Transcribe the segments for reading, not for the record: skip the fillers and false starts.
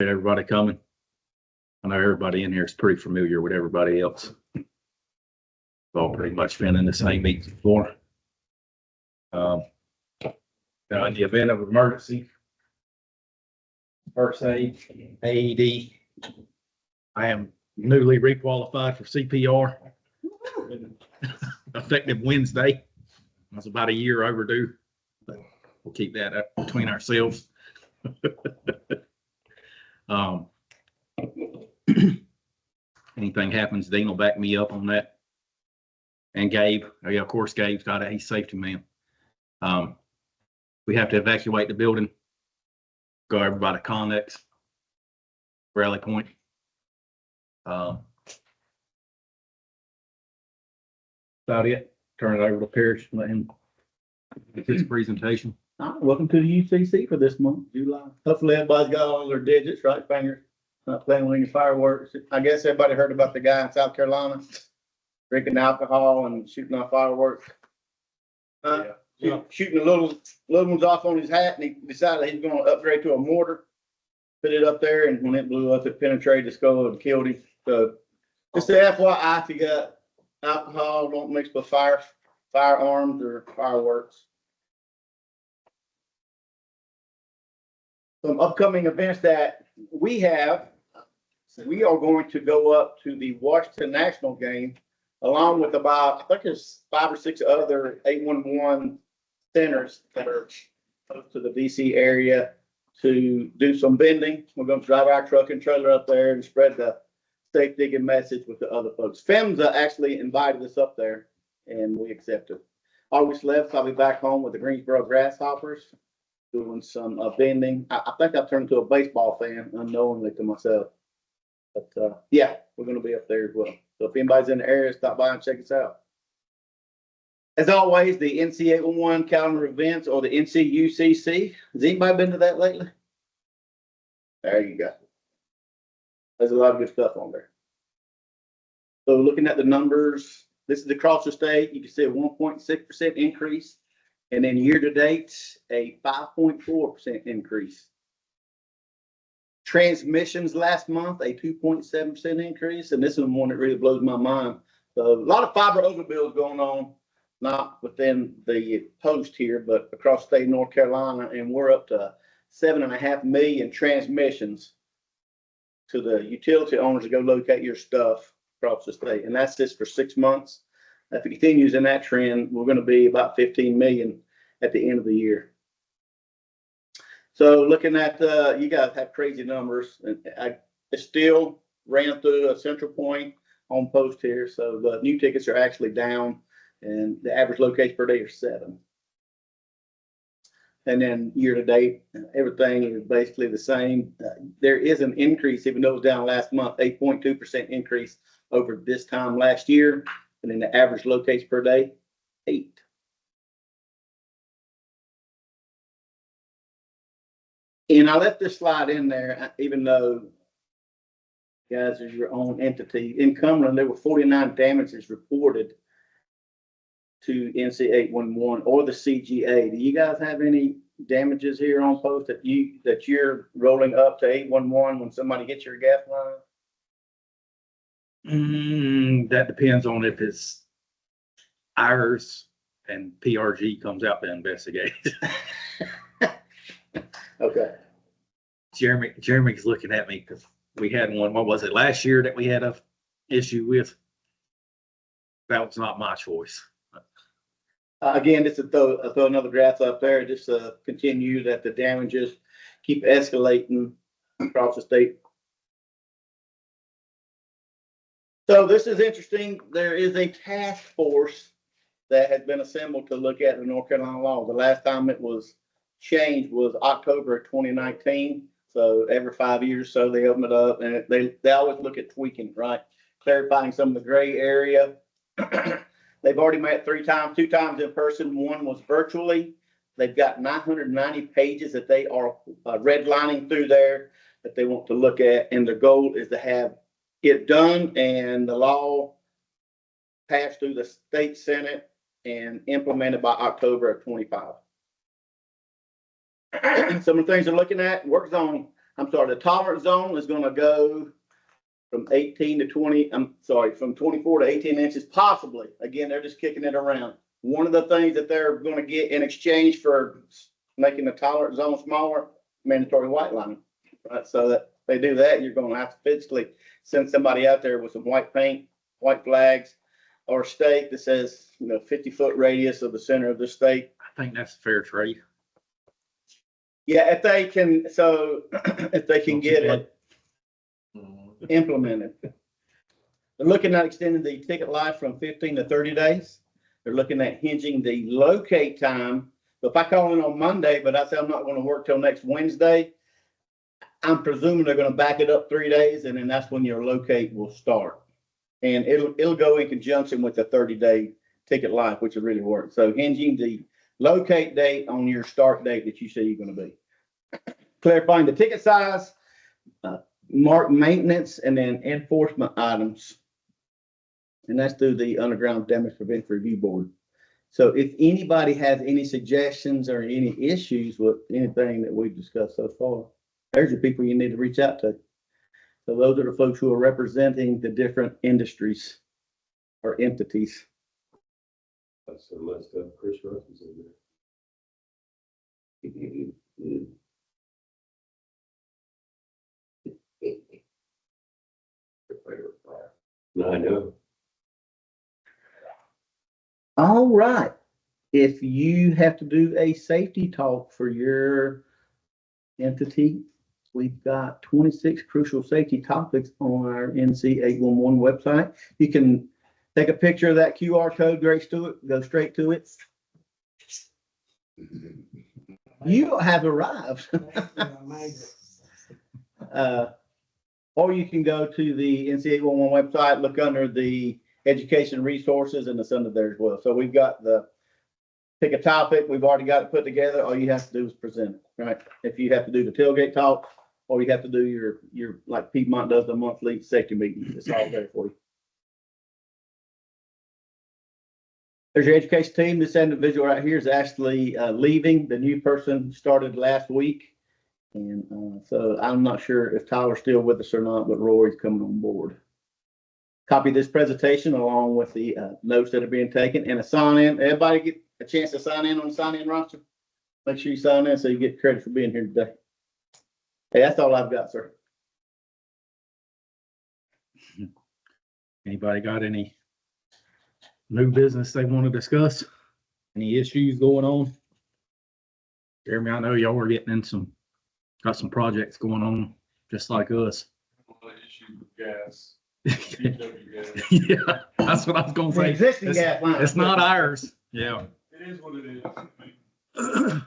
Everybody coming. I know everybody in here is pretty familiar with everybody else. We've all pretty much been in the same meetings before. Now in the event of emergency, first aid, AED, I am newly requalified for CPR. Effective Wednesday. That's about a year overdue, but we'll keep that up between ourselves. Anything happens, Dean will back me up on that. And Gabe, oh yeah, of course, Gabe's got it. He's safety man. We have to evacuate the building. Go everybody to Connex, Rally Point. About it. Turn it over to Parrish and let him get his presentation. Welcome to the UCC for this month, July. Hopefully everybody's got all their digits, right fingers, not playing with any fireworks. I guess everybody heard about the guy in South Carolina drinking alcohol and shooting off fireworks. Shooting the little ones off on his hat, and he decided he's going to upgrade to a mortar, put it up there, and when it blew up, it penetrated the skull and killed him. So just the FYI, if you got alcohol, don't mix with firearms or fireworks. Some upcoming events that we have. We are going to go up to the Washington National game, along with about, I think there's 5 or 6 other 811 centers that are close to the DC area to do some bending. We're going to drive our truck and trailer up there and spread the safe digging message with the other folks. PHMSA actually invited us up there, and we accepted. August 11th, I'll be back home with the Greensboro Grasshoppers, doing some bending. I think I've turned into a baseball fan unknowingly to myself. But yeah, we're going to be up there as well. So if anybody's in the area, stop by and check us out. As always, the NC 811 calendar events, or the NC UCC. Has anybody been to that lately? There you go. There's a lot of good stuff on there. So looking at the numbers, this is across the state. You can see a 1.6% increase. And then year to date, a 5.4% increase. Transmissions last month, a 2.7% increase. And this is one that really blows my mind. So a lot of fiber overbuilds going on, not within the post here, but across the state of North Carolina. And we're up to 7.5 million transmissions to the utility owners to go locate your stuff across the state. And that's just for 6 months. If it continues in that trend, we're going to be about 15 million at the end of the year. So looking at, you guys have crazy numbers. It still ran through a central point on post here. So the new tickets are actually down, and the average location per day are 7. And then year to date, everything is basically the same. There is an increase, even though it was down last month, 8.2% increase over this time last year. And then the average locates per day, 8. And I left this slide in there, even though you guys are your own entity. In Cumberland, there were 49 damages reported to NC 811 or the CGA. Do you guys have any damages here on post that you're rolling up to 811 when somebody hits your gas line? That depends on if it's ours and PRG comes out to investigate. Okay. Jeremy's looking at me because we had one. What was it last year that we had a issue with? That was not my choice. Again, just to throw another graph up there, just to continue that the damages keep escalating across the state. So this is interesting. There is a task force that has been assembled to look at the North Carolina law. The last time it was changed was October of 2019. So every 5 years or so they open it up, and they always look at tweaking, right? Clarifying some of the gray area. They've already met 3 times, 2 times in person. One was virtually. They've got 990 pages that they are redlining through there that they want to look at. And their goal is to have it done and the law passed through the state Senate and implemented by October of 25. Some of the things they're looking at: work zone I'm sorry, the tolerance zone is gonna go from 18 to 20, from 24 to 18 inches, possibly. Again, they're just kicking it around. One of the things that they're gonna get in exchange for making the tolerance zone smaller, mandatory white lining, right? So that they do that, you're gonna have to physically send somebody out there with some white paint, white flags, or a stake that says, 50-foot radius of the center of the stake. I think that's a fair trade. Yeah, if they can, if they can get it implemented. They're looking at extending the ticket life from 15 to 30 days. They're looking at hinging the locate time. So if I call in on Monday, but I say I'm not going to work till next Wednesday, I'm presuming they're going to back it up 3 days, and then that's when your locate will start. And it'll go in conjunction with the 30-day ticket life, which will really work. So hinging the locate date on your start date that you say you're going to be. Clarifying the ticket size, mark maintenance, and then enforcement items. And that's through the Underground Damage Prevention Review Board. So if anybody has any suggestions or any issues with anything that we've discussed so far, there's the people you need to reach out to. So those are the folks who are representing the different industries or entities. That's the list of Chris Russ is in there. No, I know. All right. If you have to do a safety talk for your entity, we've got 26 crucial safety topics on our NC 811 website. You can take a picture of that QR code, go straight to it. You have arrived. Or you can go to the NC 811 website, look under the education resources, and it's under there as well. So we've got pick a topic. We've already got it put together. All you have to do is present it, right? If you have to do the tailgate talk, or you have to do your like Piedmont does the monthly safety meeting, it's all there for you. There's your education team. This individual right here is actually leaving. The new person started last week. And so I'm not sure if Tyler's still with us or not, but Rory's coming on board. Copy this presentation along with the notes that are being taken and a sign in. Everybody get a chance to sign in on the sign in roster. Make sure you sign in so you get credit for being here today. Hey, that's all I've got, sir. Anybody got any new business they want to discuss? Any issues going on? Jeremy, I know y'all are getting in got some projects going on just like us. Issue with gas. Yeah, that's what I was gonna The say. existing gas line. It's not ours. Yeah. It is what it is. I mean, we're doing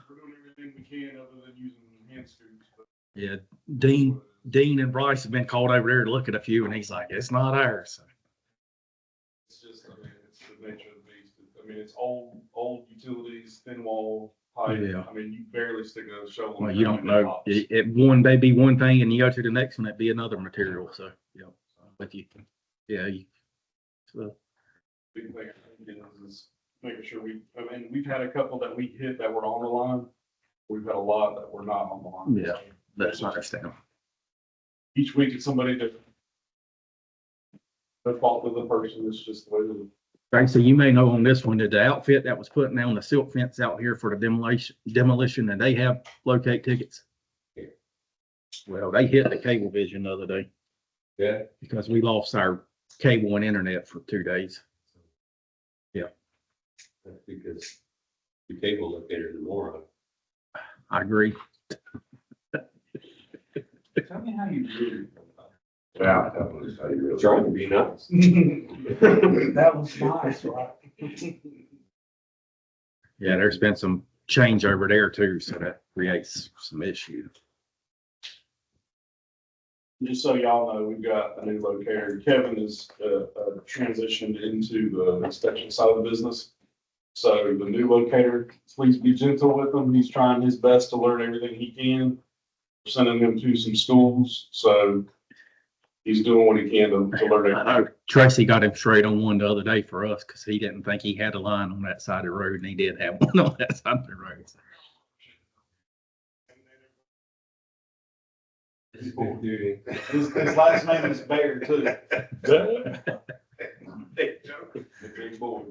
everything we can other than using hand scoops. But Yeah. Dean and Bryce have been called over there to look at a few, and he's like, it's not ours. it's just, I mean, it's the nature of the beast. I mean, it's old utilities, thin wall pipe. Yeah. I mean, you barely stick a shovel. Well, in you there don't and it know. pops. One day be one thing, and you go to the next one, it'd be another material. So, yeah, with you. Yeah. So, Big thing is making sure we've had a couple that we hit that were on the line. We've had a lot that were not on the line. Yeah. that's understandable. Each week it's somebody different. The fault of the person, it's just the way it is. Right, so you may know on this one that the outfit that was putting down the silk fence out here for the demolition, and they have locate tickets. Well, they hit the cable vision the other day Yeah. because we lost our cable and internet for 2 days. That's because the cable locator is a moron. I agree. Tell me how you do. Yeah, that was how you really. Trying to be nice. That was nice, right? Yeah, there's been some change over there too, so that creates some issues. Just so y'all know, we've got a new locator. Kevin is transitioned into the inspection side of the business. So the new locator, please be gentle with him. He's trying his best to learn everything he can. We're sending him to some schools, so he's doing what he can to learn I everything. know Tracy got him straight on one the other day for us because he didn't think he had a line on that side of the road, and he did have one on that side of the road. His last name is Bear too. The big boy.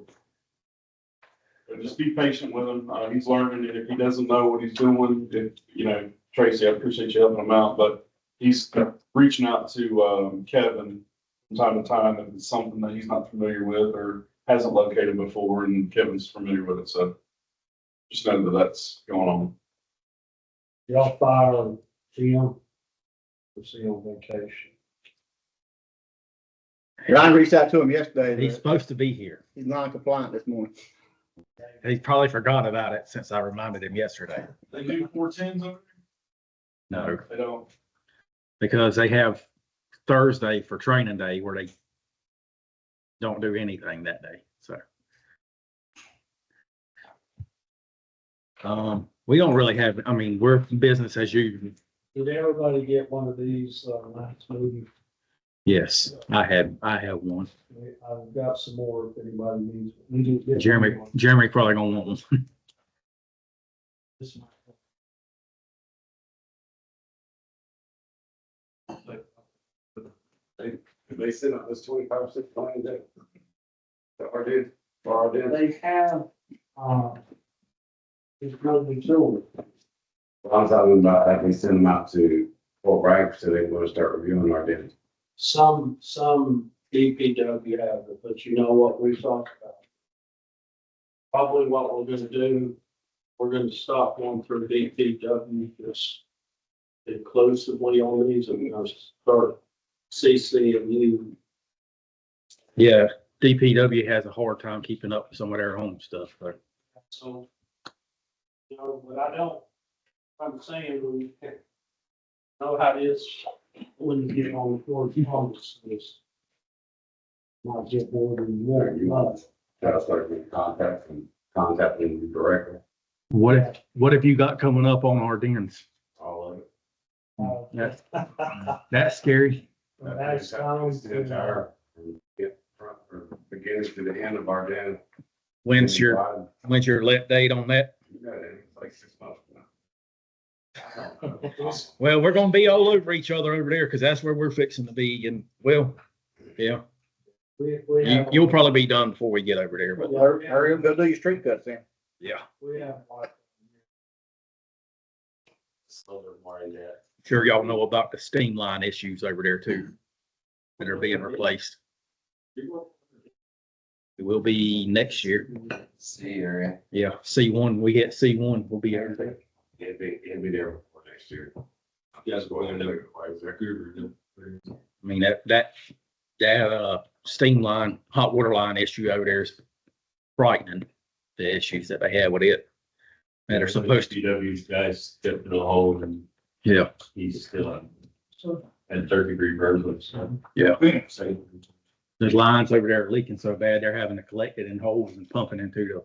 But just be patient with him. He's learning, and if he doesn't know what he's doing, Tracy, I appreciate you helping him out, but he's reaching out to Kevin from time to time if it's something that he's not familiar with or hasn't located before, and Kevin's familiar with it. So just know that that's going on. Y'all fire Jim? Was he on vacation? Ryan reached out to him yesterday. He's supposed to be here. He's non-compliant this morning. He probably forgot about it since I reminded him yesterday. They do 410s over No, there? They don't. because they have Thursday for training day where they don't do anything that day, so. We don't really have, I mean, we're business as usual. Did everybody get one of these last meeting? Yes, I have one. I've got some more if anybody needs. We didn't get Jeremy probably gonna want one. This might- They sent out this 25% plan that our did, for our did. They have, it's probably children. I was talking about that, we sent them out to Fort Bragg, so they want to start reviewing our did. Some DPW have it, but you know what we talked about? Probably what we're gonna do, we're gonna stop going through DPW just exclusively on these and we're gonna start CC and you. Yeah, DPW has a hard time keeping up with some of their own stuff, but So, but I don't, I'm saying we know how it is when you get on the floor, this. Might get more than one. That'll start making contacting you directly, what have you got coming up on our dens? all of it. That's scary. That's The entire, from beginning to the end of our den. When's your let date on that? You got it, it's like 6 months now. Well, we're gonna be all over each other over there because that's where we're fixing to be, and well, yeah, you'll probably be done before we get over there, but Hurry up, go do your street cuts then. yeah, We have like. sure y'all know about the steam line issues over there too that are being replaced. It will be next year. See area. Yeah, C1, we hit C1, we'll be over there. It'll be there before next year. You guys go in there. I mean, that steam line, hot water line issue over there is frightening, the issues that they have with it. That are supposed to, DPW's guys stepped in a hole and yeah, he's still So, at 3rd-degree burglary. So, yeah. so There's lines over there leaking so bad, they're having to collect it in holes and pumping into the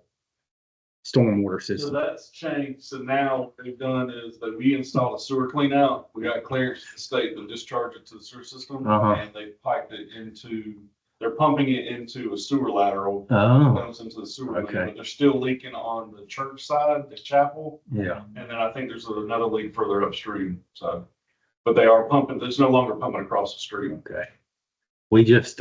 stormwater So system. that's changed. So now what they've done is that we installed a sewer clean out. We got clearance to the state to discharge it to the sewer system. Uh-huh. And they piped it into, they're pumping it into a sewer lateral. Oh, Comes into the sewer main, Okay. but they're still leaking on the church side, the chapel. yeah. And then I think there's another leak further upstream. So, but they are pumping, there's no longer pumping across the street. Okay. We just,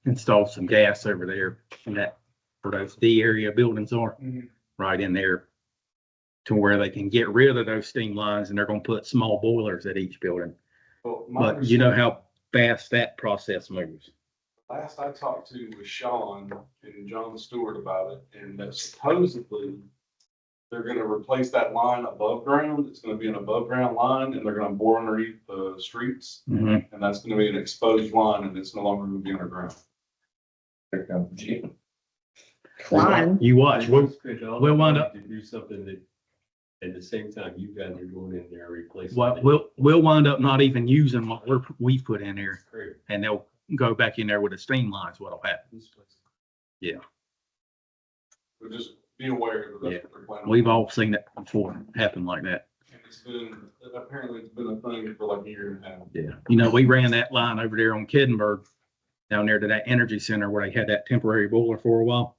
installed some gas over there in that, where those D area buildings are, Mhm. right in there. To where they can get rid of those steam lines and they're gonna put small boilers at each building. But you know how fast that process moves. Last I talked to was Sean and John Stewart about it, and that supposedly they're gonna replace that line above ground. It's gonna be an above ground line, and they're gonna bore underneath the streets, Mhm. and that's gonna be an exposed line, and it's no longer gonna be underground. There comes the chief. Klein. You watch, we'll wind up- to do something that at the same time you guys are going in there replacing. well, we'll wind up not even using what we put in there, and they'll go back in there with a steam line is what'll happen. So just be aware that that's what they're planning. We've all seen it before happen like that. And it's been, apparently it's been a thing for like a year and a half. Yeah. You know, we ran that line over there on Kiddenberg, down there to that energy center where they had that temporary boiler for a while.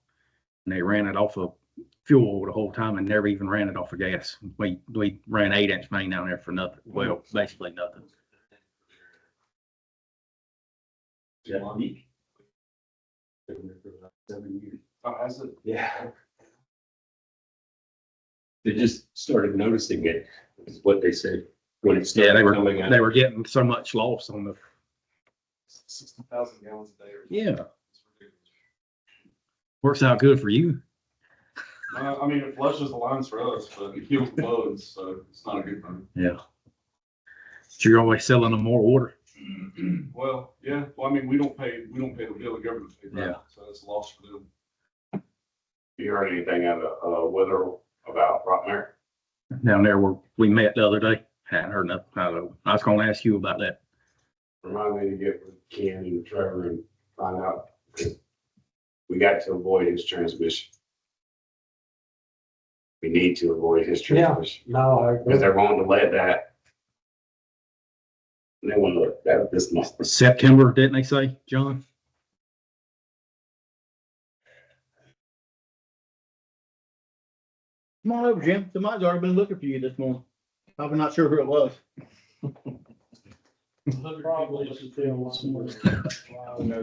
And they ran it off of fuel the whole time and never even ran it off of gas. We ran 8-inch main down there for nothing. Well, basically nothing. Yeah. Been there for about 7 years. Oh, has it? Yeah. They just started noticing it, is what they said, when it Yeah, started coming out. they were getting so much loss on the, 60,000 gallons a day. yeah, It's ridiculous. works out good for you. I mean, it flushes the lines for us, but it kills the bugs, so it's not a good thing. Yeah. So you're always selling them more water. Well, yeah, well, I mean, we don't pay the bill, the government pays that, Yeah. so it's a loss for them. You heard anything out of weather about Rockmere? Down there where we met the other day. Hadn't heard nothing. I was gonna ask you about that. Remind me to get with Ken and Trevor and find out, because we got to avoid his transmission. We need to avoid his Yeah. transmission, No, I because agree. they're wanting to let that. They want to let that this month. September, didn't they say, John? Come on over, Jim. Somebody's already been looking for you this morning. Probably not sure who it was. Probably should feel somewhere.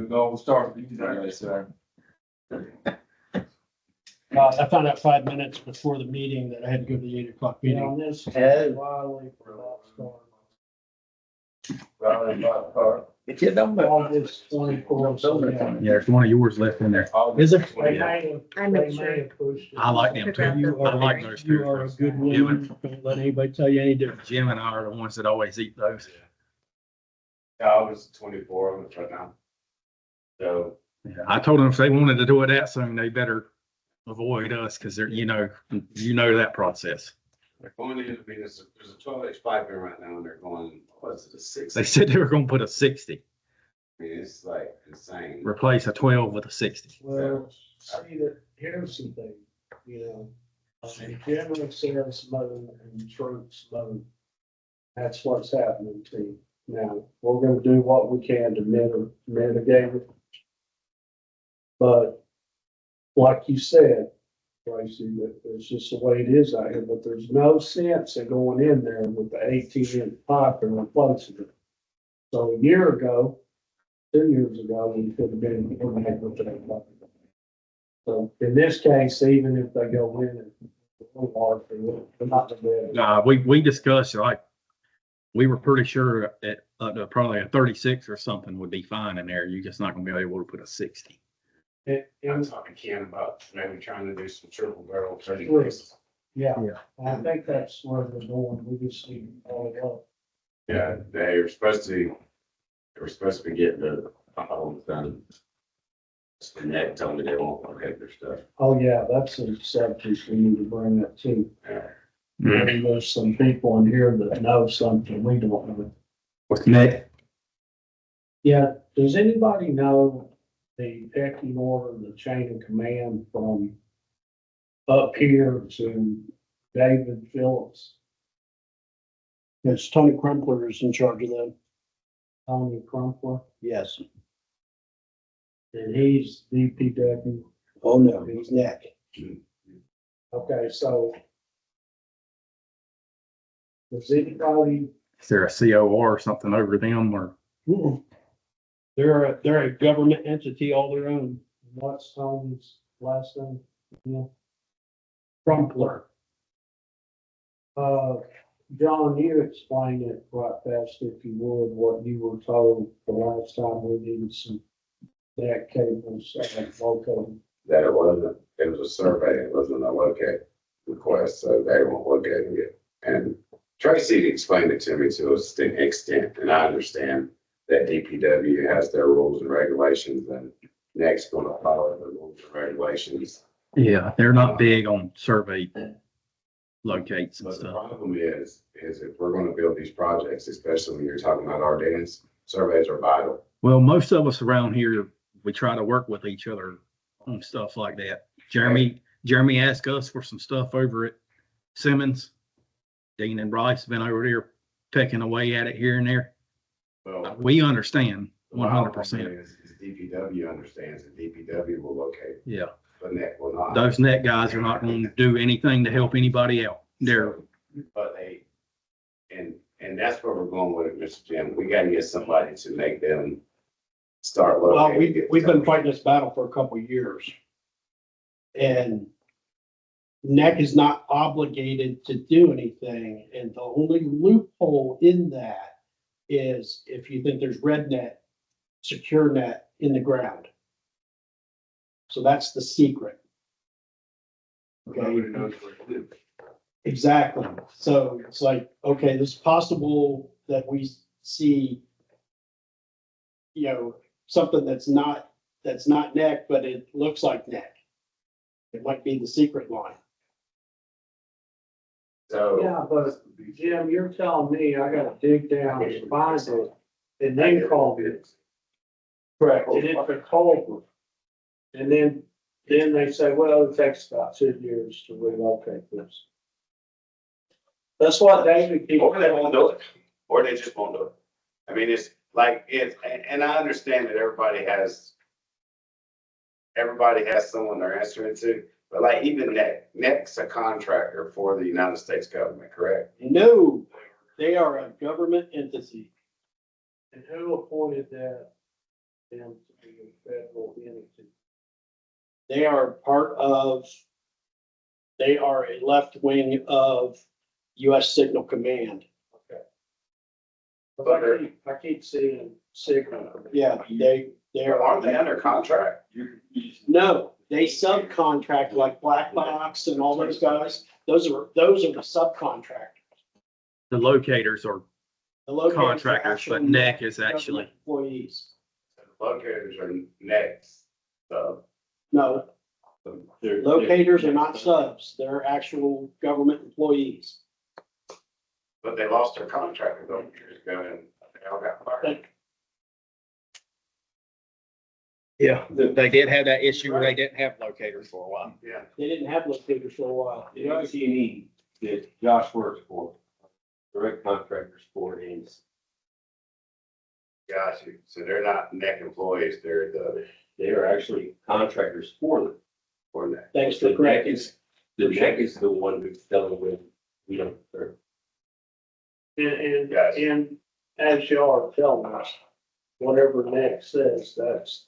Go start today, so. I found out 5 minutes before the meeting that I had to go to the 8 o'clock You meeting. know, this Hey. Wiley for Rockstar. It did, don't matter. August 24th. So, yeah. Yeah, there's one of yours left in there. Is there? They may have- I they made may have pushed it. I like them too. You I like those you are a two. good woman. Don't let anybody tell you any different. Jim and I are the ones that always eat those. August 24 right now. So, Yeah, I told them if they wanted to do it that soon, they better avoid us because they're, you know that process. they're going to be, there's a 12-inch pipe in right now, and they're going, what's it, a 6? They said they were gonna put a 60, I mean, it's like insane. replace a 12 with a 60. Well, see that, here's the thing, general sales mode and troops mode. That's what's happening to you. Now, we're gonna do what we can to mitigate it. But like you said, Tracy, that it's just the way it is out here, but there's no sense in going in there with the 18-inch pipe and replacing it. So a year ago, 2 years ago, we could have been with that. So in this case, even if they go in and they're not the best. We discussed, like, we were pretty sure that probably a 36 or something would be fine in there. You're just not gonna be able to put a 60. I'm talking Ken about maybe trying to do some triple barrel 30 Sure. pieces. Yeah, Yeah. I think that's where they're going. We just need to follow up. Yeah, they were supposed to be getting the holes done. The net told me they won't look at their stuff. Oh, yeah, that's a subject we need to bring up too. Yeah. And there's some people in here that know something we don't know. What's next? Yeah, does anybody know the pecking order, the chain of command from up here to David Phillips, Yes, Tony Crumpler is in charge of that. Tony Crumpler, Yes. and he's DPW? Oh, no, he's neck. Okay, so does anybody, Is there a COR or something over them or? They're a government entity all their own. what's Tony's last name? Yeah. Crumpler. John, you explain it right fast if you would, what you were told the last time we needed some deck cables located. That it was a survey, it wasn't a locate request, so they weren't locating it. And Tracy explained it to me to an extent, and I understand that DPW has their rules and regulations, and next going to follow the rules and regulations. Yeah, they're not big on survey locates and But the stuff. problem is if we're going to build these projects, especially when you're talking about our dams, surveys are vital. Well, most of us around here, we try to work with each other on stuff like that. Jeremy asked us for some stuff over at Simmons. Dean and Bryce have been over there pecking away at it here and there. Well, We understand the 100%. problem is DPW understands and DPW will locate, Yeah, but NEC will not. those net guys are not going to do anything to help anybody out. They're, But and that's where we're going with it, Mr. Jim. We gotta get somebody to make them start Well, locating. we've been fighting this battle for a couple of years. And NEC is not obligated to do anything, and the only loophole in that is if you think there's red net, secure net in the ground. So that's the secret. Nobody Okay, knows where it is. exactly. So it's like, okay, this is possible that we see, you know, something that's not NEC, but it looks like NEC. It might be the secret line. So, Yeah, but Jim, you're telling me I gotta dig down and find it and then call it. Correct. And it's a culvert. And then they say, well, it takes about 2 years to relocate this. That's what David keeps. or they won't do it, or they just won't do it. I mean, it's like, and I understand that everybody has someone they're answering to, but like even NEC's a contractor for the United States government, correct? No, they are a government entity. And who appointed that, them to be a federal entity? They are a left wing of US Signal Command. But I keep seeing Signal. Yeah, Aren't they under contract? no, they subcontract like Black Box and all those guys. Those are the subcontractors. The locators are The locators are contractors, actual but NEC is actually, government employees. Locators are next, so. No, locators are not subs. They're actual government employees. But they lost their contract a couple years ago and they all got fired. yeah, they did have that issue where they didn't have locators for a while. Yeah. They didn't have locators for a while. The RC&E that Josh works for, direct contractors for is, Got you. So they're not NEC employees, they are actually contractors for them. for NEC. Thanks for correcting. The NEC is the one who's telling them, we don't, or Yes. And as y'all are telling us, whatever next says, that's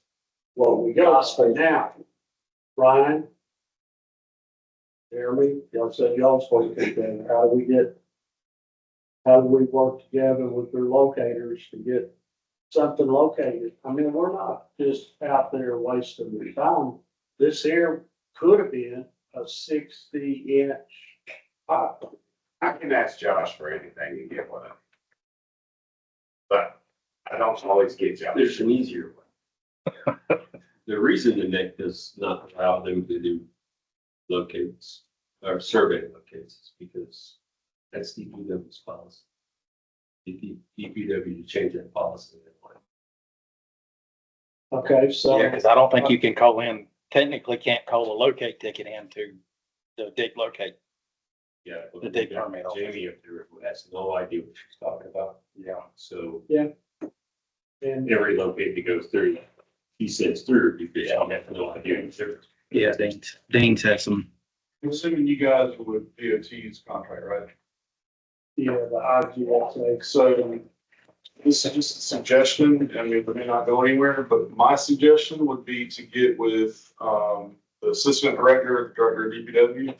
what we got for now. Ryan? Jeremy, y'all said y'all spoke together. How do we work together with their locators to get something located? I mean, we're not just out there wasting the time. This here could have been a 60-inch pipe. I can ask Josh for anything and get one. But I don't always get Josh. there's an easier way. The reason the NEC does not allow them to do locates or survey locates is because that's DPW's policy. DPW to change that policy. Okay, so. Yeah, because I don't think you can technically can't call a locate ticket in to the dig locate. Yeah. The dig permit. Jamie up there who has no idea what she's talking about. Yeah. So And every locate that goes through, he sends through because she has no idea. what they're- Yeah, Dean's had some, I'm assuming you guys are with DOT's contract, right? yeah, the IGSA. So this is just a suggestion. I mean, it may not go anywhere, but my suggestion would be to get with, the assistant director, director of DPW.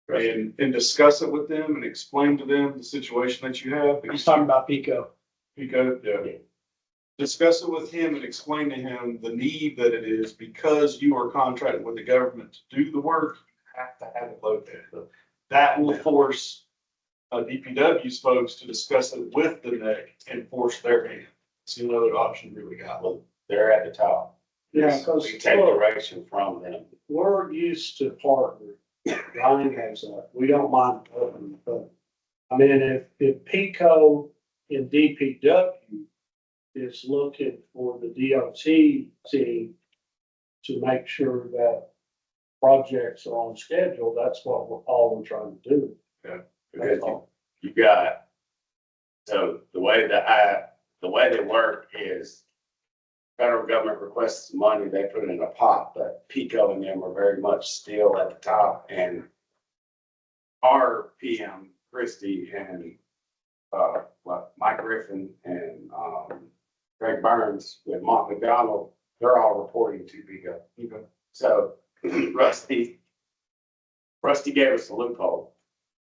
And discuss it with them and explain to them the situation that you have. He's talking about Pico. Pico, yeah. Discuss it with him and explain to him the need that it is because you are contracted with the government to do the work, you have to have it located. That will force DPW's folks to discuss it with the NEC and force their hand. It's the only other option we really got. Well, they're at the top. Yeah, because We take direction from them. we're used to partnering. Ryan has that. We don't mind partnering, but I mean, if Pico and DPW is looking for the DOT team to make sure that projects are on schedule, that's what we're trying to do. Because you got, so the way they work is federal government requests money, they put it in a pot, but Pico and them are very much still at the top and our PM, Christie and, Mike Griffin and, Greg Burns with Mont McDonald, they're all reporting to Vigo. Okay. So Rusty gave us a loophole.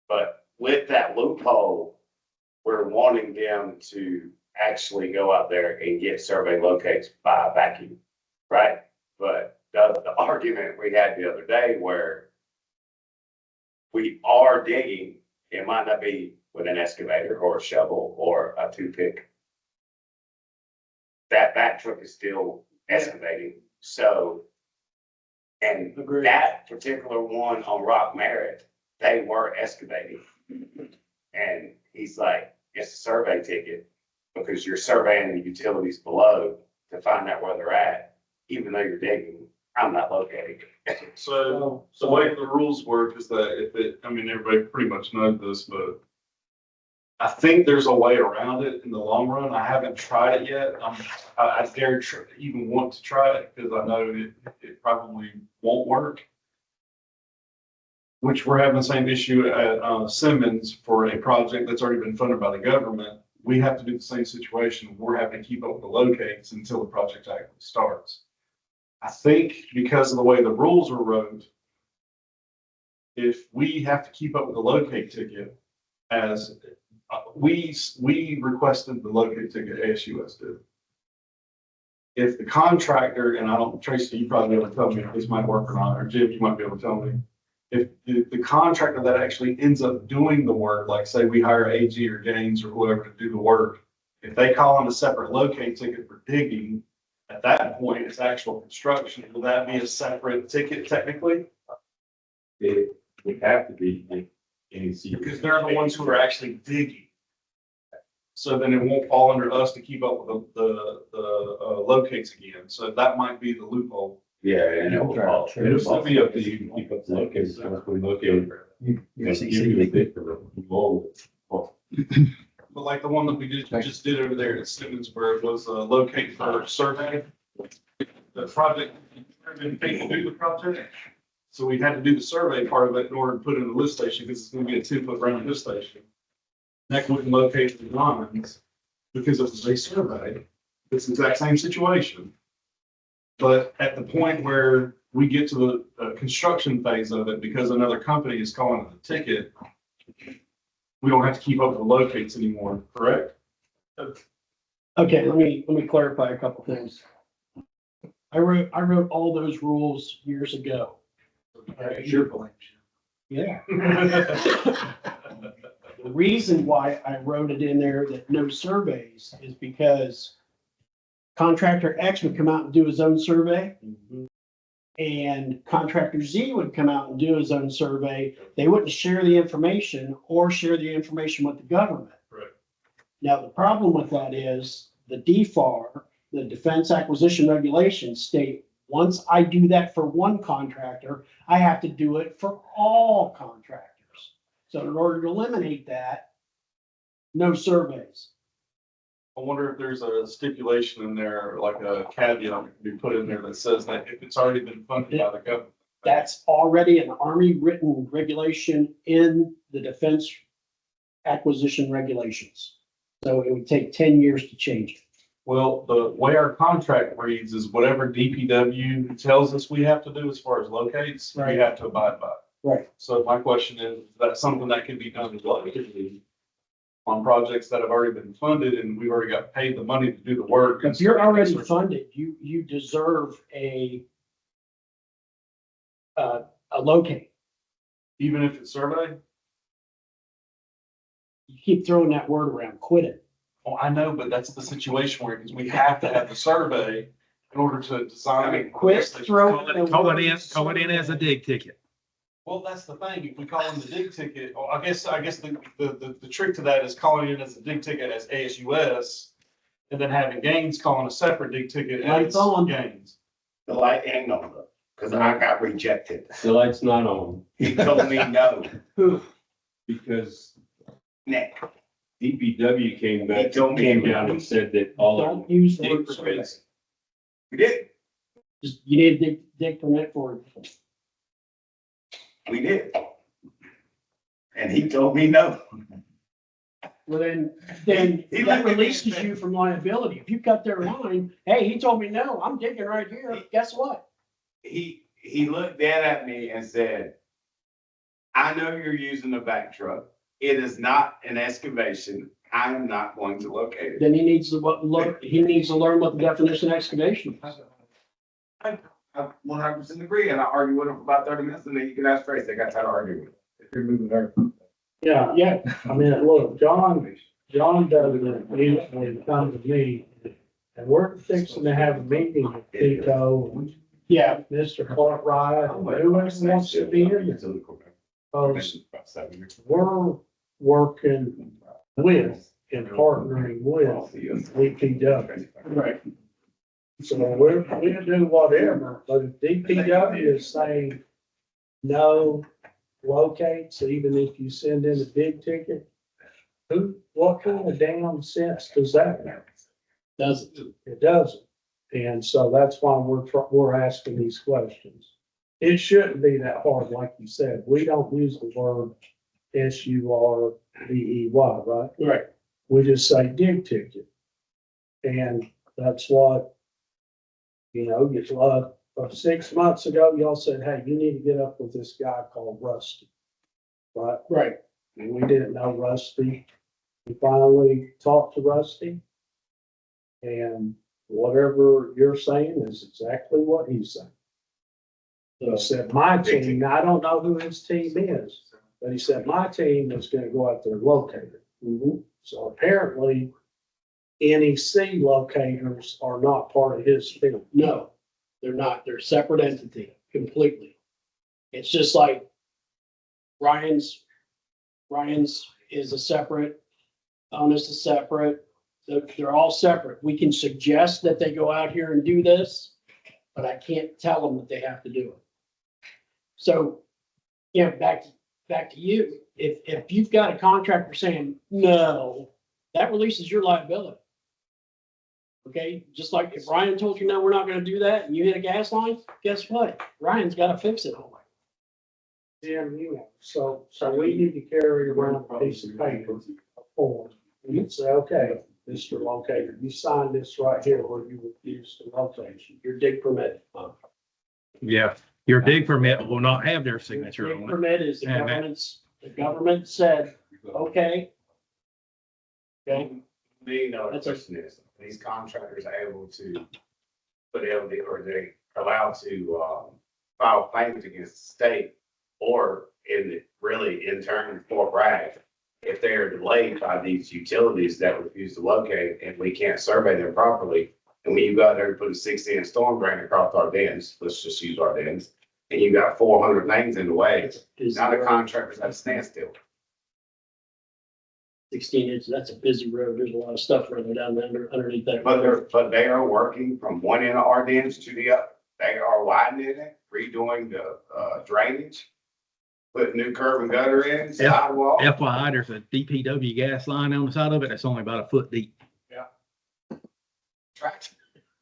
But with that loophole, we're wanting them to actually go out there and get survey locates by vacuum, right? But the argument we had the other day where we are digging, it might not be with an excavator or a shovel or a toothpick. That back truck is still excavating, so. And Agreed. that particular one on Rock Merit, they were excavating. And he's like, it's a survey ticket because you're surveying the utilities below to find out where they're at, even though you're digging. I'm not locating. So the way the rules work is that if it, I mean, everybody pretty much knows this, but I think there's a way around it in the long run. I haven't tried it yet. I dare even want to try it because I know it probably won't work. Which we're having the same issue at Simmons for a project that's already been funded by the government. We have to do the same situation. We're having to keep up with the locates until the project actually starts. I think because of the way the rules are wrote, if we have to keep up with the locate ticket as we requested the locate ticket, ASUS did. If the contractor, and I don't, Tracy, you probably be able to tell me if this might work or not, or Jim, you might be able to tell me. If the contractor that actually ends up doing the work, like say we hire AG or Gaines or whoever to do the work, if they call in a separate locate ticket for digging, at that point, it's actual construction. Will that be a separate ticket technically? It would have to be AC. Because they're the ones who are actually digging. So then it won't fall under us to keep up with the locates again. So that might be the loophole. Yeah, and it will fall. It'll still be up to you to keep up the locates, once we locate. Give you a bit for the wall. But like the one that we just did over there at Simmonsburg was a locate for survey. The project, didn't pay to do the project. So we had to do the survey part of it in order to put in the lift station because it's gonna be a 2-foot round lift station. That wouldn't locate the lines because it was a survey. It's the exact same situation. But at the point where we get to the construction phase of it, because another company is calling it a ticket, we don't have to keep up with the locates anymore, correct? Okay, let me clarify a couple things. I wrote all those rules years ago. It's your blame. Yeah. The reason why I wrote it in there that no surveys is because contractor X would come out and do his own survey. And contractor Z would come out and do his own survey. They wouldn't share the information or share the information with the government. Right. Now, the problem with that is the DFAR, the Defense Acquisition Regulations state, once I do that for one contractor, I have to do it for all contractors. So in order to eliminate that, no surveys. I wonder if there's a stipulation in there, like a caveat that can be put in there that says that if it's already been funded by the government. That's already an Army written regulation in the Defense Acquisition Regulations. So it would take 10 years to change it. Well, the way our contract reads is whatever DPW tells us we have to do as far as locates, we Right. have to abide by. Right. So my question is that something that can be done locally on projects that have already been funded and we've already got paid the money to do the work? If you're already funded, you deserve a locate. Even if it's survey? You keep throwing that word around, quit it. Oh, I know, but that's the situation where, because we have to have the survey in order to design. it. Quit throwing the Call word it in as a dig ticket. Well, that's the thing. If we call in the dig ticket, or I guess the trick to that is calling it as a dig ticket as ASUS. And then having Gaines calling a separate dig ticket Lights as on. Gaines. The light ain't on though, because I got rejected. The light's not on He told me no, Who? because Nick. DPW came He told me down and said that all our Don't use the dig word survey. permits. We did, Just, you need a dig permit for it. we did. And he told me no. Well, then He that looked at me and releases said- you from liability. If you cut their line, hey, he told me, no, I'm digging right here. Guess what? He looked dead at me and said, I know you're using a back truck. It is not an excavation. I am not going to locate it. Then he needs to learn what the definition of excavation is. I 100% agree, and I argued with him for about 30 minutes, and then you can ask Tracy. I got tired of arguing with him. If you're moving there. Yeah, I mean, look, John doesn't usually come to me, and we're fixing to have a meeting with Pico, Yeah, Mr. Cartwright, and whoever wants to be in it. Because we're working with and partnering with DPW. right. So we'll do whatever, but if DPW is saying no locates, even if you send in a big ticket, what kind of damn sense does that make? Doesn't. It doesn't. And so that's why we're asking these questions. It shouldn't be that hard, like you said. We don't use the word SURVEY, right? Right. We just say dig ticket. And that's what, it's like, 6 months ago, y'all said, hey, you need to get up with this guy called Rusty. Right? Right. And we didn't know Rusty. We finally talked to Rusty. And whatever you're saying is exactly what he's saying. He said, my team, now I don't know who his team is, but he said, my team is gonna go out there and locate it. So apparently, NEC locators are not part of his team. No, they're not. They're a separate entity completely. It's just like Ryan's is a separate, Honest is separate. They're all separate. We can suggest that they go out here and do this, but I can't tell them that they have to do it. So, back to you. If you've got a contractor saying no, that releases your liability. Okay, just like if Ryan told you, no, we're not gonna do that, and you hit a gas line, guess what? Ryan's gotta fix it. Yeah, so we need to carry around a piece of paper, a form. We can say, okay, Mr. Locator, you signed this right here where you refuse to locate. Your dig permit. Yeah, your dig permit will not have their Your signature dig on it. permit is the government said, okay. Okay, The question is, these contractors are able to, or they allowed to, file claims against the state or in turn for Bragg, if they are delayed by these utilities that refuse to locate and we can't survey them properly. And when you go out there and put a 6-inch storm drain across our dams, let's just use our dams, and you got 400 lanes in the way, now the contractors at a standstill. 16 inches, that's a busy road. There's a lot of stuff running down there underneath that. But they are working from one end of our dams to the other. They are widening it, redoing the drainage, putting new curb and gutter in, sidewalk. FYI, there's a DPW gas line on the side of it. That's only about a foot deep. Traction.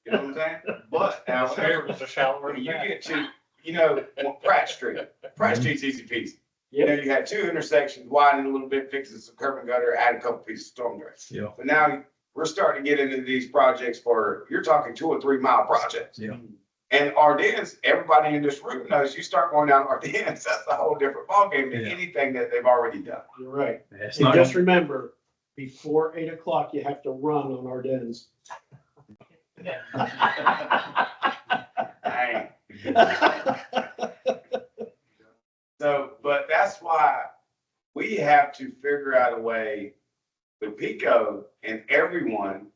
You know what I'm saying? But however, It's a shallower when than you that. get to, Pratt Street's easy peasy. You had two intersections, widen a little bit, fixing some curb and gutter, add a couple pieces of storm drain. Yeah. But now we're starting to get into these projects you're talking 2 or 3 mile projects. Yeah. And Ardennes, everybody in this room knows you start going down Ardennes, that's a whole different ballgame than Yeah. anything that they've already done. You're right. It's And not just gonna- remember, before 8 o'clock, you have to run on our dens. Dang. So, but that's why we have to figure out a way with Pico and everyone,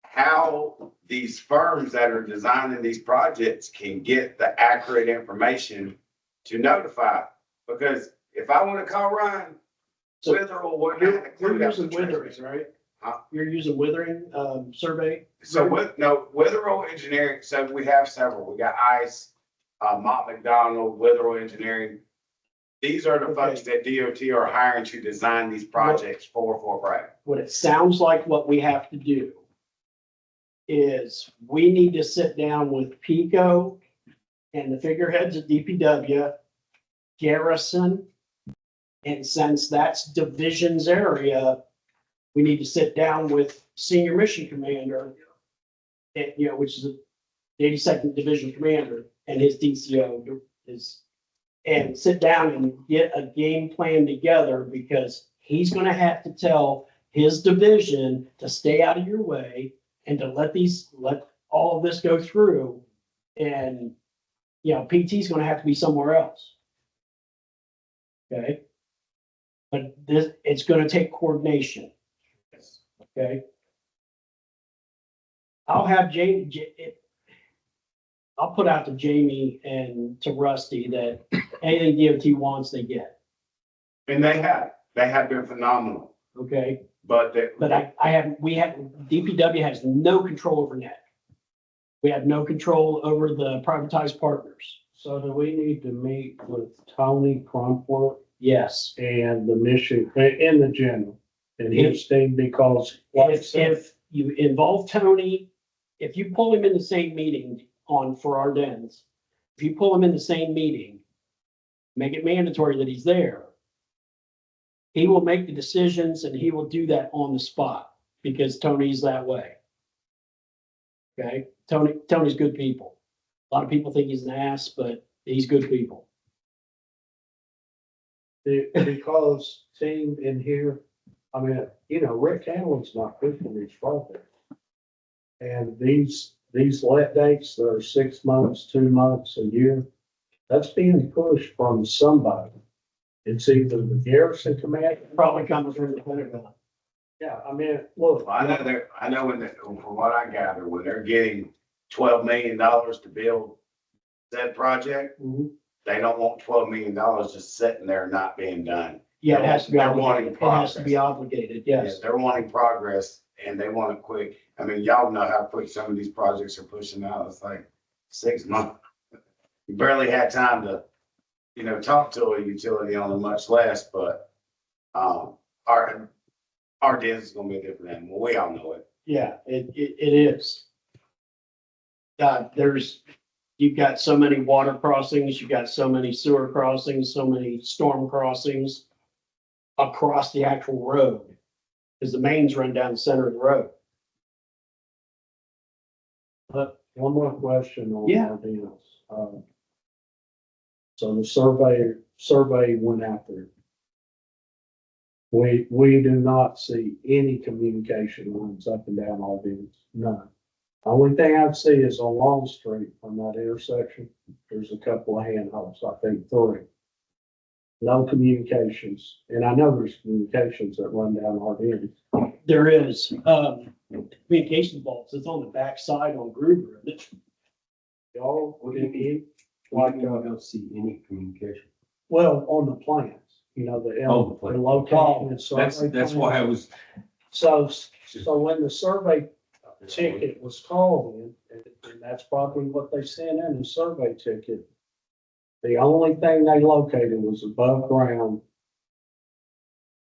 how these firms that are designing these projects can get the accurate information to notify. Because if I want to call Ryan, So Witherell wouldn't have a clue You're that's the using withering, transmission. right? Huh? You're using withering, survey? So Witherell Engineering, so we have several. We got ICE, Mott McDonald, Witherell Engineering. These are the folks that DOT are hiring to design these projects for Fort Bragg. What it sounds like what we have to do is we need to sit down with Pico and the figureheads at DPW, Garrison, And since that's division's area, we need to sit down with senior mission commander, and, you know, which is the 82nd Division commander, and his DCO and sit down and get a game plan together, because he's gonna have to tell his division to stay out of your way and to let all of this go through. And, you know, PT's gonna have to be somewhere else. Okay? But it's gonna take coordination. Okay? I'll have I'll put out to Jamie and to Rusty that anything DOT wants, they get, And they have been phenomenal, okay? but But DPW has no control over NEC. We have no control over the privatized partners. So do we need to meet with Tony Crumpler Yes. and the mission, in the general, and his team, because like I said, If you involve Tony, if you pull him in the same meeting for our dens, if you pull him in the same meeting, make it mandatory that he's there. He will make the decisions and he will do that on the spot because Tony's that way. Okay, Tony's good people. A lot of people think he's an ass, but he's good people. because team in here, I mean, you know, Rick Allen's not pushing these projects. And these let dates, that are 6 months, 2 months, a year, that's being pushed from somebody. It's either the Garrison Command. Probably comes from the Pentagon. Yeah, I mean, look. I know from what I gather, when they're getting $12 million to build that project, Mhm. they don't want $12 million just sitting there not being done. Yeah, it has to be They're wanting obligated. It has to be progress. obligated, yes. They're wanting progress and they want it quick. I mean, y'all know how quick some of these projects are pushing out. It's like 6 months. You barely had time to, talk to a utility on it, much less, but, our dance is gonna be a different animal. We all know it. Yeah, it is. You've got so many water crossings, you've got so many sewer crossings, so many storm crossings across the actual road. Because the mains run down the center of the road. But one more question on Yeah. our deals. So the survey went out there. We do not see any communication lines up and down all deals, none. Only thing I see is on Long Street from that intersection, there's a couple of handholds, I think 3. No communications, and I know there's communications that run down our deals. There is, communication vaults, it's on the back side on Gruber. isn't it? Y'all, what do you mean? Like, I don't see any communication. Well, on the plans, you know, the location and survey. That's why I was. So when the survey ticket was called in, and that's probably what they sent in, the survey ticket. The only thing they located was above ground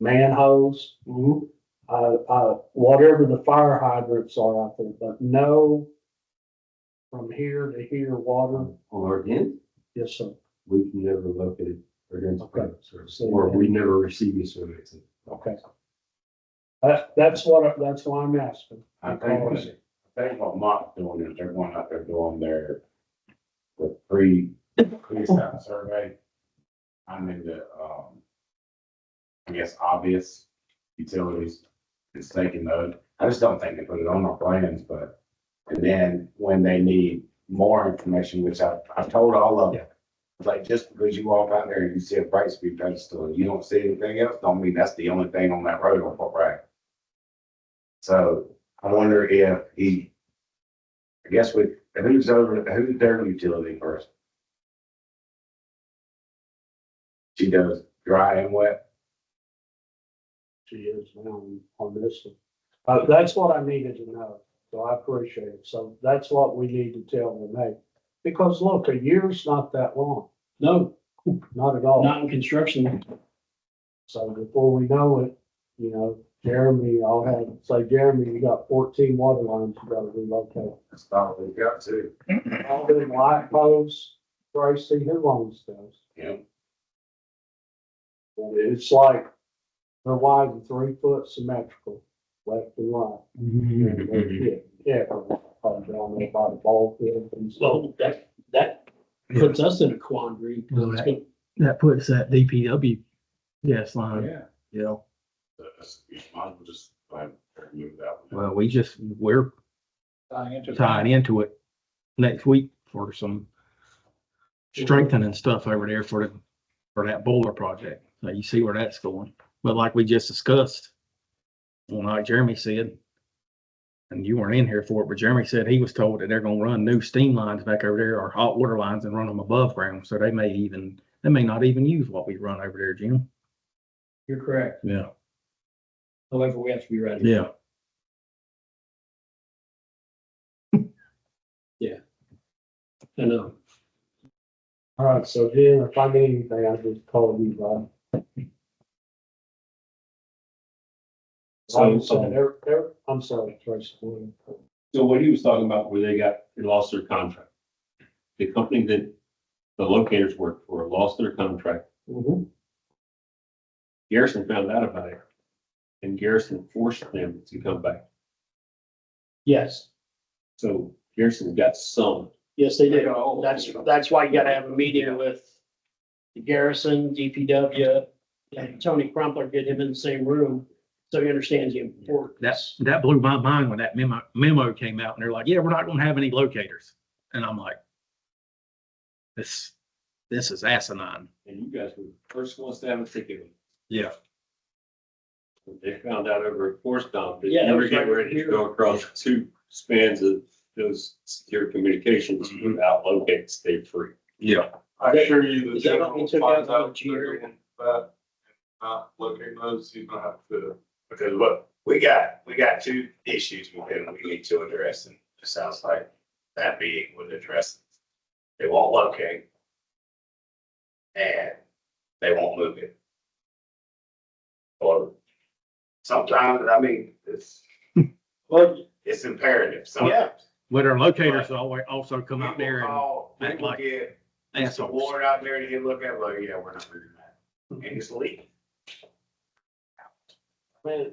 manholes, whatever the fire hydrants are out there, but no from here to here water. On our end, Yes, sir. we've never located our end Okay. service, or we never received a survey. Okay. That's why I'm asking. I think what Mott's doing is they're going out there doing their, pre-start survey. I mean, I guess, obvious utilities, it's taking those. I just don't think they put it on our plans, but, and then when they need more information, which I've told all of them. It's like, just because you walk out there and you see a bright speed pedestal and you don't see anything else, don't mean that's the only thing on that road on Fort Bragg. So I wonder if who's their utility person? She does dry and wet. She is now on this one. That's what I needed to know, so I appreciate it. So that's what we need to tell them, hey, because look, a year's not that long. No, Not at all. not in construction. So before we know it, you know, Jeremy, Jeremy, you got 14 water lines you gotta relocate. That's all we've got to, All them light poles, Tracy, who owns those? you know. It's like they're wide and 3 foot symmetrical, left and right. Yeah, probably down there by the ball field and stuff. Well, that puts us in a quandary. 'Cause Well, it's gonna- That puts that DPW gas line, Yeah. you know, You might as well just remove that one. well, we're tying into it next week for some strengthening stuff over there for that boiler project. So you see where that's going. But like we just discussed, well, like Jeremy said, and you weren't in here for it, but Jeremy said he was told that they're gonna run new steam lines back over there or hot water lines and run them above ground. So they may not even use what we run over there, Jim. You're correct. Yeah. However, we have to be ready. Yeah. I know. All right, so Jim, if I need anything, I'll just call you, Bob. So, I'm sorry, Tracy. go ahead. so what he was talking about where they lost their contract. The company that the locators worked for lost their contract. Garrison found out about it. And Garrison forced them to come back. Yes, So Garrison got some. yes, they did. That's why you gotta have a meeting with the garrison, DPW, and Tony Crumpler, get him in the same room, so he understands the importance. That blew my mind when that memo came out and they're like, yeah, we're not gonna have any locators. And I'm like, this is asinine. And you guys were the first ones to have a ticket. Yeah. They found out over at Force Dump that Yeah, you that were was getting right ready to here. go across 2 spans of those secure communications without locating, stay free. Yeah. I assure you, the Is that what general you took finds out on out the they're GR? doing that, not locating those, he's gonna have to. Because look, we got 2 issues with them we need to address, and it sounds like that meeting would address. They won't locate. And they won't move it. Or sometimes, I mean, Well, it's imperative yeah, sometimes. But our locators always also come out there and act People like get Mr. assholes. Ward out there to get look at, well, yeah, we're not moving that. And it's legal. Man,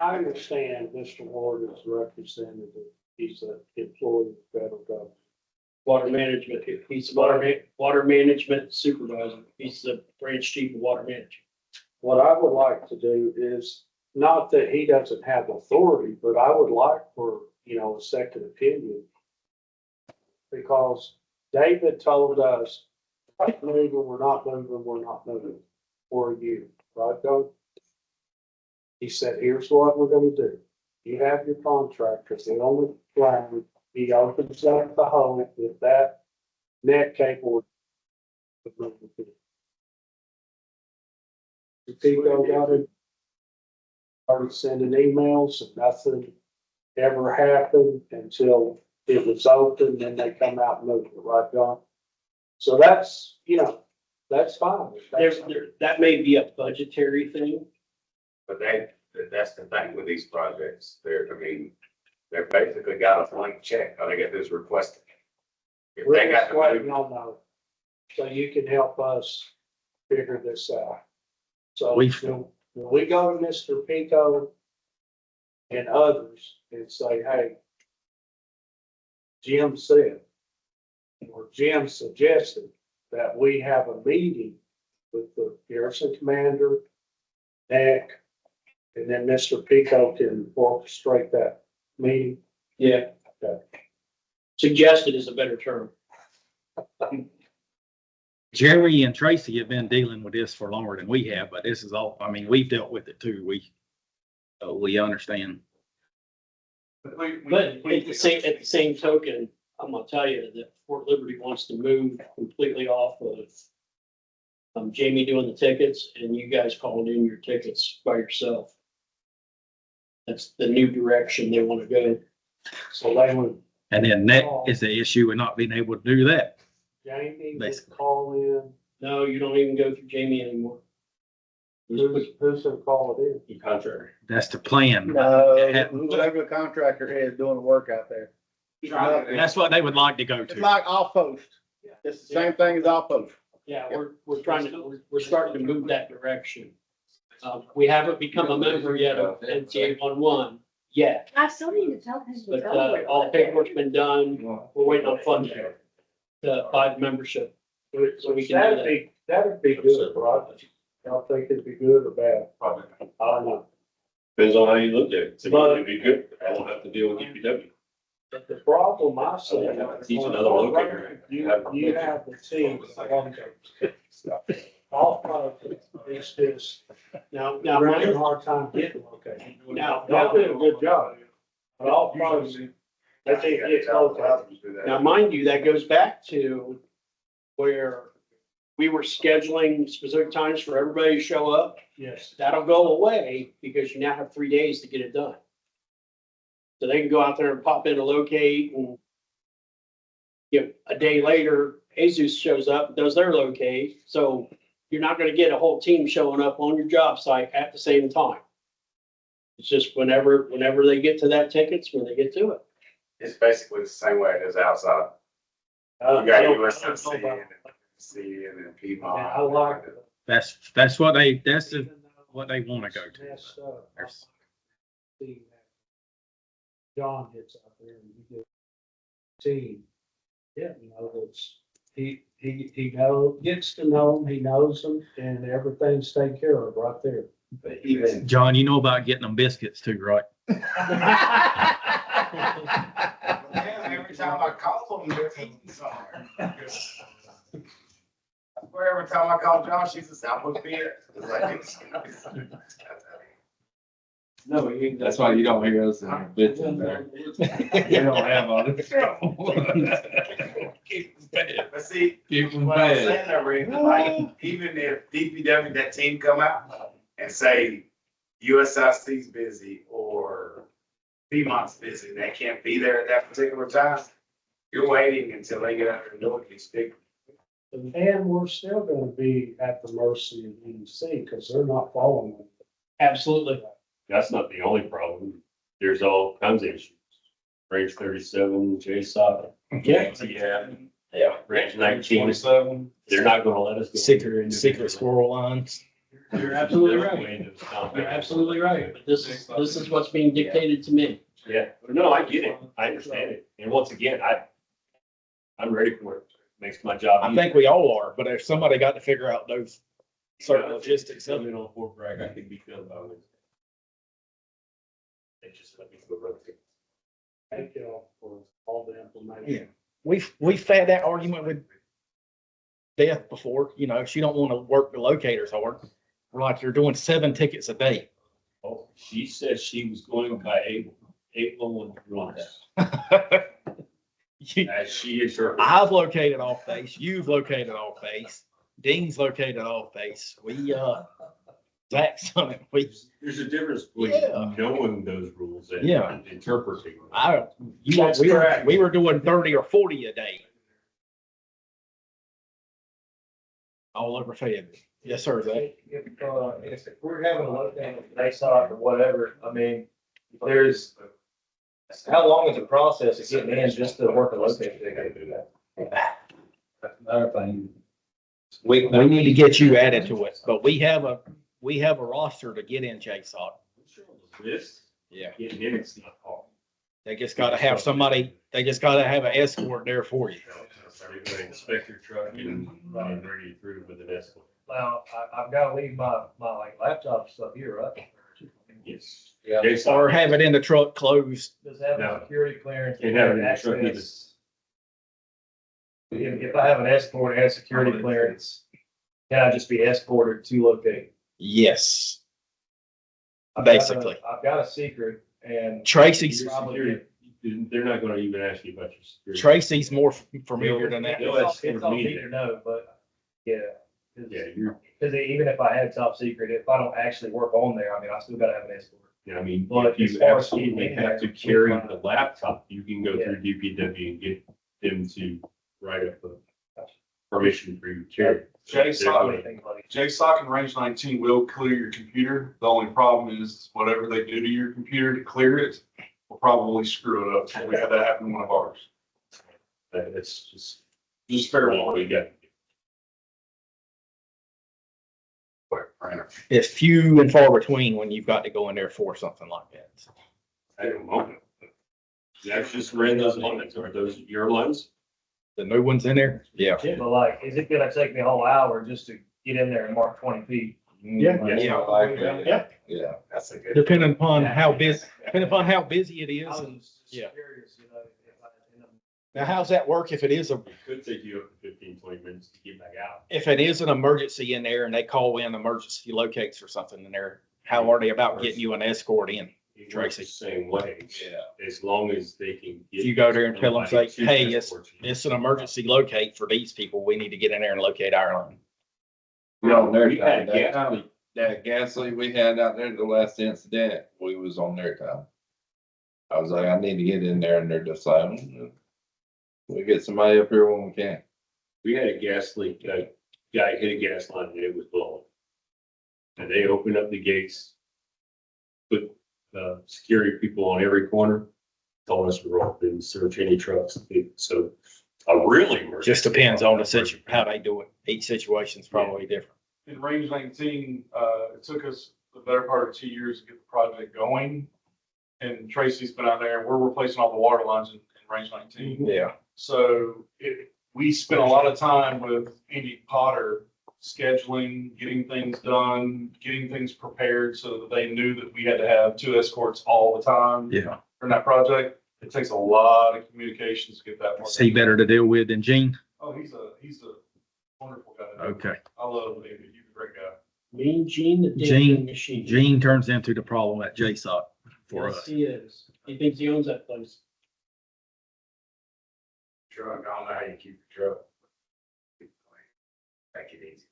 I understand Mr. Ward is a representative. He's an employee of the federal government. Water management, he's the water management supervisor, he's the branch chief of water management. What I would like to do is, not that he doesn't have authority, but I would like for, a second opinion. Because David told us, right, moving, we're not moving for a year, right, Doug? He said, here's what we're gonna do. You have your contractors, they on the ground, he opens up the hole, if that net cable. The people got it. Started sending emails and nothing ever happened until it was open, then they come out and move it, right, John? So that's, that's fine. That may be a budgetary thing. But that's the thing with these projects. They're basically got a blank check. All they get is requested. If We're they got just to waiting move, on those. So you can help us figure this out. So We- when we go to Mr. Pico and others and say, hey, Jim said, or Jim suggested that we have a meeting with the garrison commander, Nick, and then Mr. Pico can orchestrate that meeting. Yeah. Okay. Suggested is a better term. Jerry and Tracy have been dealing with this for longer than we have, but this is all, I mean, we've dealt with it too. We understand. But at the same token, I'm gonna tell you that Fort Liberty wants to move completely off of Jamie doing the tickets and you guys calling in your tickets by yourself. That's the new direction they wanna go. So they would, And then that is the issue with not being able to do that. Jamie would Basically. call in. No, you don't even go through Jamie anymore. Who's gonna call it in? The contractor. That's the plan. whoever the contractor is doing the work out there. That's what they would like to go It's to. like off post. It's the same thing as off post. Yeah, we're trying to, we're starting to move that direction. We haven't become a member yet of NCA 11 yet, I still need to tell him. but, all the paperwork's been done. We're waiting on funding to buy the membership. So we can do that. That'd be good, Roger. Y'all think it'd be good or bad? Probably. I don't know. Depends on how you look at it. It'd be good. I won't have to deal with DPW. But the problem I see. Teach another locator. You have the team. All it's just, Now, we're having a mind, hard time getting located. now, Y'all did a good job. But all pros, I think it's located. now, mind you, that goes back to where we were scheduling specific times for everybody to show up. Yes. That'll go away because you now have 3 days to get it done. So they can go out there and pop in to locate and a day later, Jesus shows up, does their locate. So you're not gonna get a whole team showing up on your job site at the same time. It's just whenever they get to that tickets, when they get to it. It's basically the same way it is outside. You I got don't- USFC and then Piedmont. I like it. That's what what they wanna go to. Yes, see, John gets out there and he gets team. Yeah, you know, it's, he gets to know them, he knows them, and everything's taken care of right there. But even. John, you know about getting them biscuits too, right? Every time I call them, they're eating somewhere. I swear every time I call John, she's a Southwest beer. No, that's why you don't hear us bitching there. We don't have all this trouble. But see, Keep them what I'm bad. saying there, Rick, like, even if DPW, that team come out and say USIC's busy or Piedmont's busy, they can't be there at that particular time, you're waiting until they get out there and do it, it's big. And we're still gonna be at the mercy of EDC, because they're not following them. Absolutely. That's not the only problem. There's all kinds of issues. Range 37, JSOC. Yeah. Range 19, 27. they're not gonna let us go. Secret squirrel lines. You're absolutely right. You're absolutely right. But this is what's being dictated to me. Yeah, no, I get it. I understand it. And once again, I'm ready for it. Makes my job. I think we all are, but if somebody got to figure out those certain logistics of it. Something on Fort Bragg, I think we feel about it. They just let me go rotate. Thank you all for all the information. We've had that argument with Beth before, you know, she don't want to work the locators hard. We're like, you're doing 7 tickets a day. Oh, she said she was going by April and run that. As she is her. I've located off base, you've located off base, Dean's located off base. Zach's done it. There's a difference between Yeah. knowing those rules and Yeah. interpreting. them. That's correct. We were doing 30 or 40 a day. All over Fayetteville. Yes, sir, Zach. If we're having a lockdown, they saw it or whatever, I mean, there's, how long is the process of getting in just to work a location? They gotta do that. Another thing. We need to get you added to it, but we have a roster to get in JSOC. This, Yeah. getting in, it's not hard. They just gotta have somebody, they just gotta have an escort there for you. They're gonna inspect your truck and bring you through with an escort. Now, I've gotta leave my like laptop stuff here, right? Yes. Yeah. Or have it in the truck closed. Does have No. a security clearance? Can't have it in the truck either. access? If I have an escort and has security clearance, can I just be escorted to locate? Yes. I've got a- Basically. I've got a secret and. Tracy's, Your security, they're not gonna even ask you about your security. Tracy's more familiar than that. They'll ask It's for all me need then. to know, but yeah. Yeah, you're, Cause even if I had top secret, if I don't actually work on there, I mean, I still gotta have an escort. I mean, But if as you far as absolutely getting have to there, carry we find- the laptop, you can go through DPW and get them to write up a permission for you to carry. JSOC and Range 19 will clear your computer. The only problem is whatever they do to your computer to clear it will probably screw it up. So we had that happen in one of ours. It's just fair what we got. printer. It's few and far between when you've got to go in there for something like that. I don't know. That's just ran those lines. Are those your lines? The new ones in there? Yeah. But like, is it gonna take me a whole hour just to get in there and mark 20 feet? Yeah. Yeah. Yeah. Yeah, that's a good. Depending upon how busy it is. I was And just yeah. curious, you know, if I end up. now, how's that work if it is It could take you up to 15, 20 minutes to get back out. if it is an emergency in there and they call in emergency locates or something in there? How are they about getting you an escort in? It Tracy. works the same way. Yeah. As long as they can. get You go there and tell them, say, somebody to hey, escort you. it's an emergency locate for these people. We need to get in there and locate our line. No, their We had time. a gas leak. That gas leak we had out there, the last incident, we was on their time. I was like, I need to get in there, and they're just like, we get somebody up here when we can. We had a gas leak, a guy hit a gas line and it was blowing. And they opened up the gates, put, security people on every corner, told us to roll, didn't search any trucks. So a really. Just depends on the situation, how they do it. Each situation's probably different. In range 19, it took us the better part of 2 years to get the project going. And Tracy's been out there, we're replacing all the water lines in range 19. Yeah. So we spent a lot of time with Andy Potter scheduling, getting things done, getting things prepared so that they knew that we had to have 2 escorts all the time Yeah. for that project. It takes a lot of communications to get that. Is he better to deal with than Gene? Oh, he's a wonderful guy. Okay. I love Andy. He's a great guy. Mean Gene, the Gene- dancing machine. Gene turns into the problem at JSOC for Yes, us. he is. He thinks he owns that place. Truck, I don't know how you keep your truck. Make it easy.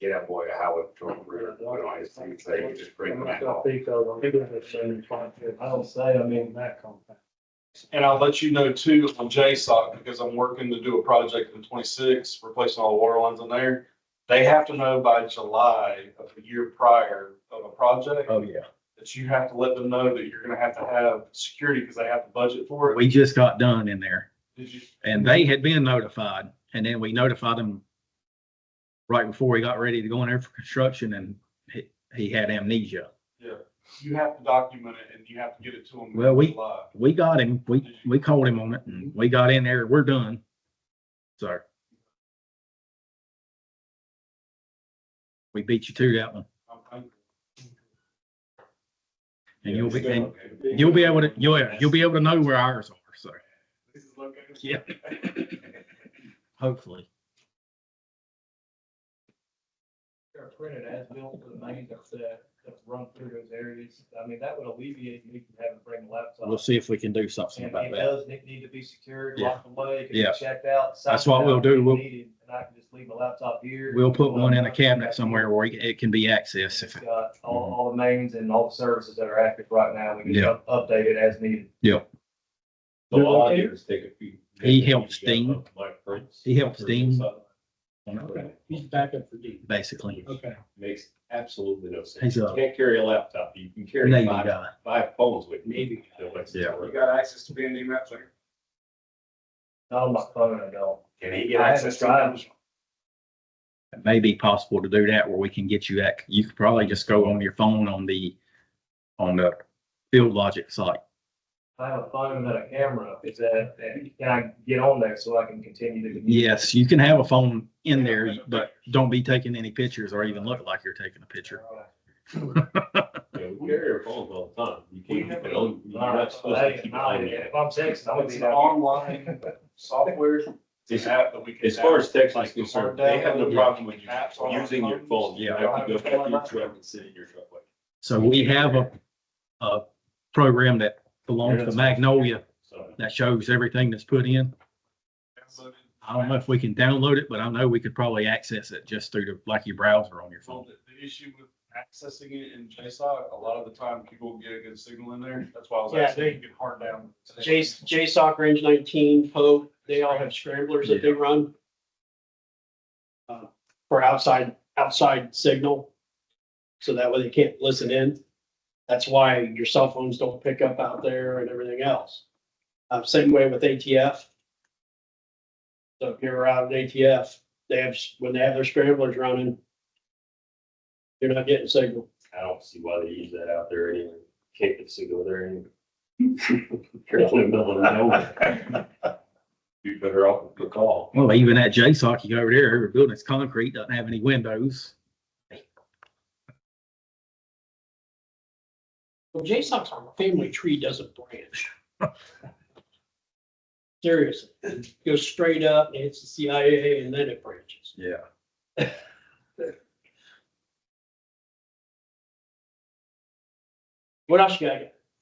Get that boy a highway patrol, put it on his thing, so you just bring him back home. I don't say, I mean, that compact. And I'll let you know too on JSOC, because I'm working to do a project in 26, replacing all the water lines in there. They have to know by July of the year prior of a project Oh, yeah. that you have to let them know that you're gonna have to have security because they have to budget for it. We just got done in there Did you? and they had been notified and then we notified them right before he got ready to go in there for construction and he had amnesia. Yeah, you have to document it and you have to get it to them. Well, in July. We got him. We called him on it and we got in there. We're done. So we beat you to that one. I'm thankful. And you'll be able to, you'll be able to know where ours are. So This is located. yeah, hopefully. They're printed as built for the main that run through those areas. I mean, that would alleviate me from having to bring a laptop. We'll see if we can do something And about it that. does need to be secured, Yeah. locked away, it can Yeah. be checked out. That's what we'll do. We'll- And I can just leave my laptop here. We'll put one in a cabinet somewhere where it can be accessed. It's If it, got all the mains and all the services that are active right now. We can Yeah. update it as needed. So all I do is take a few. He helps Dean. My prints. He helps Dean. Okay. He's backup for Dean. basically, Okay. Makes absolutely no sense. He's You a can't carry a laptop. You can carry Navy five guy. phones with you. Maybe. Yeah. You got access to B&D maps, there? Not on my phone, I don't. Can he get I access to haven't them? It may be possible to do that where we can get you that. You could probably just go on your phone on the Field Logic site. I have a phone and a camera. Can I get on there so I can continue to? communicate? Yes, you can have a phone in there, but don't be taking any pictures or even look like you're taking a picture. Yeah, we carry our phones all the time. You can't keep it on. You're not supposed to keep it on. If I'm texting, I'm gonna It's be an down online software. It's an app that we can. As far as text is like, concerned, hard they have no download problem with you apps on our using your phones. phone. You Yeah. have to go back to your truck and sit in your truck. So we have a program that belongs to Magnolia So that shows everything that's put in. I don't know if we can download it, but I know we could probably access it just through like your browser on your So phone. the issue with accessing it in JSOC, a lot of the time people get a good signal in there. That's why I was Yeah, asking, they- you get hard down. JSOC Range 19, Pope, they all have scramblers that they run. For outside signal. So that way they can't listen in. That's why your cell phones don't pick up out there and everything else. Same way with ATF. So if you're out at ATF, when they have their scramblers running, You're not getting signal. I don't see why they use that out there anyway. Can't get signal there anyway. You're in the middle of nowhere. Be better off with the call. Well, even at JSOC, you go over there, every building's concrete, doesn't have any windows. Well, JSOC's family tree doesn't branch. Seriously, it goes straight up, and it's the CIA, and then it branches. Yeah. What else you got?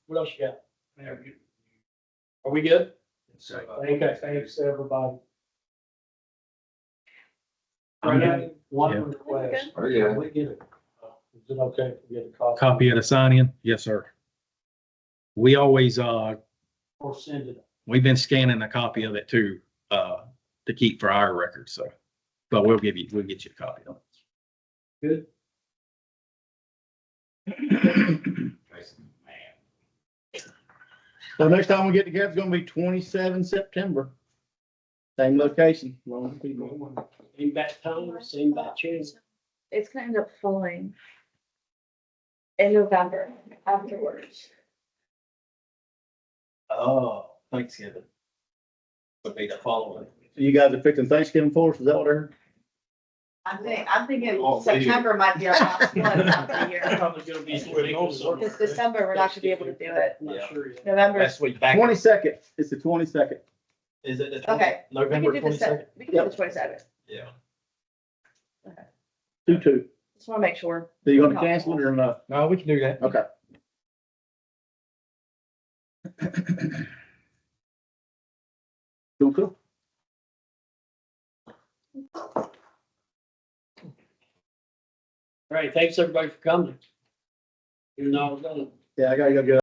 What else you got? Are we good? Okay, thanks, everybody. I'm Right, good. one Yeah. request. Oh, yeah. We get it. Is it okay if we get a copy? Copy of the sign-in? Yes, sir. We always, Or send it? we've been scanning a copy of it too, to keep for our records, so. But we'll get you a copy of Good. it. So next time we get together, it's gonna be 27 September. Same location. Long people. Same bat time, same bat channel. It's gonna end up falling in November afterwards. Oh, Thanksgiving. Would be the following. So you guys are fixing Thanksgiving for us, is that what I heard? I'm thinking September might be our last one of the year. Probably gonna be. Because December, we're not gonna be able to do it. I'm not sure yet. November, Last week back. 22nd, it's the 22nd. Is it the okay. We can November do the 22nd? we can do the 27th. Yeah. 2-2. Just wanna make sure. Are you gonna cancel it or not? No, we can do that. Okay. Cool. All right, thanks everybody for coming. You know, I was gonna Yeah, I gotta go get